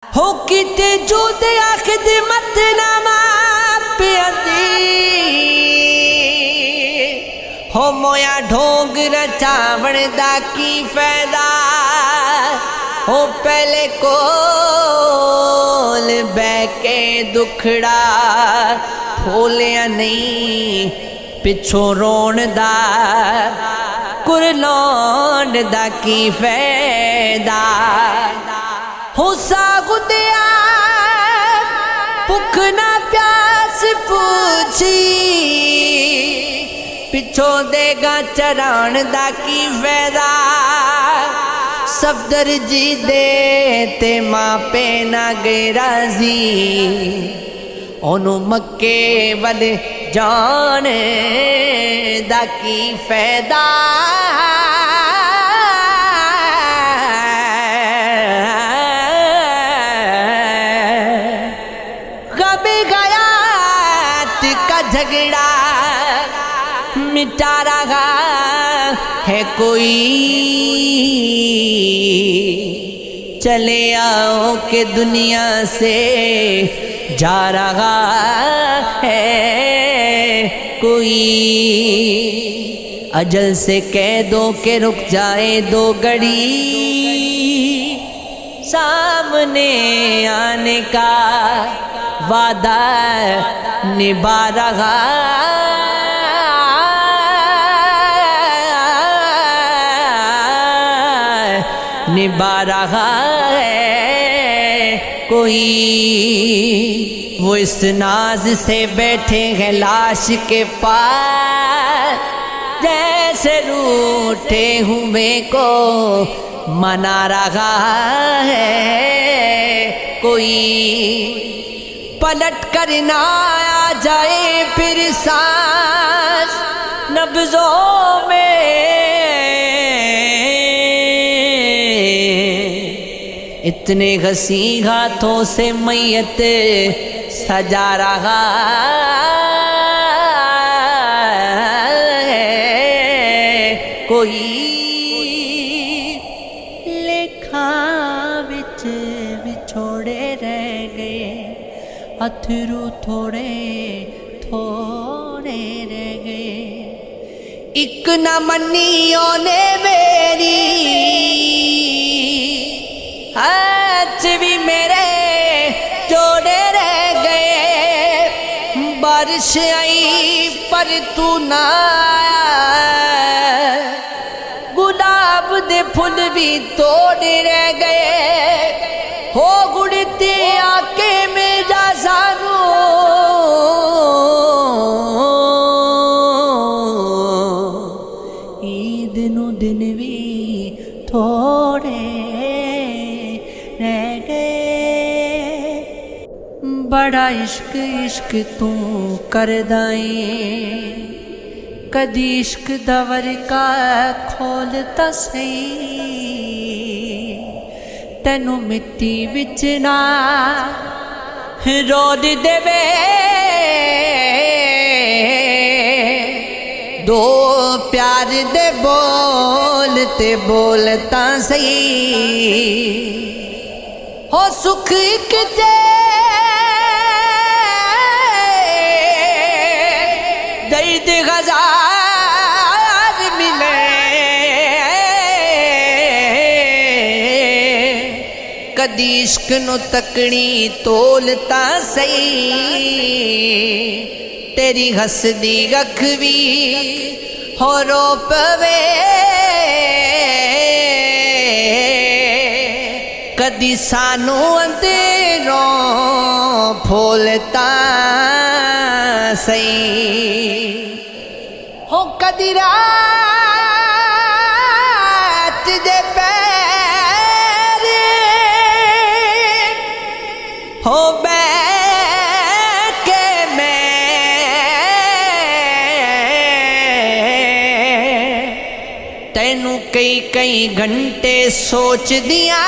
हो किते जुद आखद मत नामा प्यादी हो मोया ढोंग रचावण दा की फायदा हो पहले कोल बैके दुखड़ा फोलिया नहीं पिछों रोण दा कुरलौंड दा की फायदा हो सागुदिया भुख ना प्यास पूछी पिछों देगा चरान दा की फायदा सफदर जी दे ते मापे ना गए राजी ओनू मक्के वाले जान दा की फायदा झगड़ा मिटा रहा है कोई चले आओ के दुनिया से जा रहा है कोई अजल से कह दो के रुक जाए दो घड़ी सामने आने का वादा निभा रहा है कोई वो इस नाज से बैठे हैं लाश के पास जैसे रूठे हुए को मना रहा है कोई पलट कर ना आ जाए फिर सांस नब्जों में इतने घसी हाथों से मैयत सजा रहा है कोई लेखा बिच बिछोड़े रह गए अथरू थोड़े थोड़े रह गए एक न मनी ओने मेरी हाथ भी मेरे जोड़े रह गए बारिश आई पर तू ना गुलाब दे फूल भी तोड़े रह गए हो गुड़ती आके में जा सानू ईद नु दिन भी थोड़े रह गए बड़ा इश्क इश्क तू कर दाए कदी इश्क दवर का खोलता सही तेनू मिट्टी विच ना रोद देवे दो प्यार दे बोलते बोलता सही हो सुख एक दे दर्द हजार मिले कदी इश्क नु तकनी तोलता सही तेरी हसदी अख भी हो रो पवे कदी सानू अंधेरों फोलता सही हो कदी रात दे हो बैके मैं तेनू कई कई घंटे सोच दिया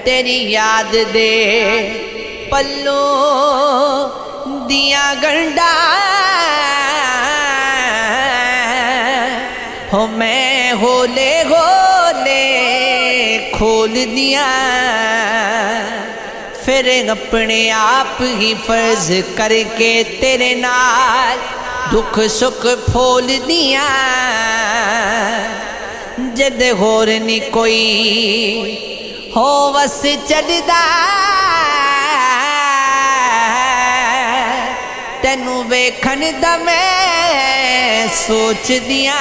तेरी याद दे पल्लो दिया गंडा हो मैं होले होले खोल दिया, फिर अपने आप ही फर्ज करके तेरे नाल दुख सुख फोल दिया। जद होर नी कोई हो वस चढ़दा, तेनू वेखन दा मैं सोच दिया।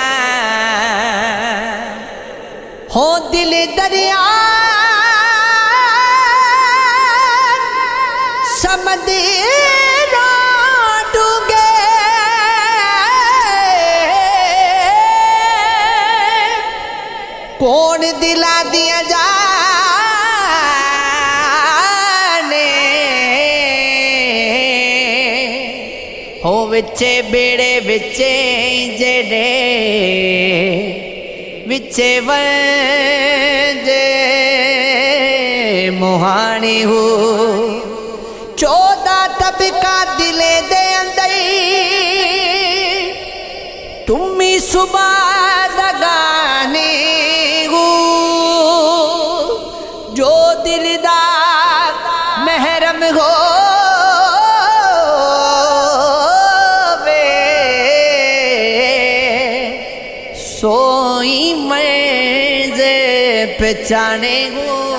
हो दिल दरिया समंदर डूंगे, कौन दिला दिया जाने, हो विचे बेड़े विचे जेड़े विचे वंजे मुहानी हो। 14 तबका दिले दे अंदर तुम्ही सुबह दगाने हो। जो दिलदार महरम हो सोई मर्ज़ पहचाने हो।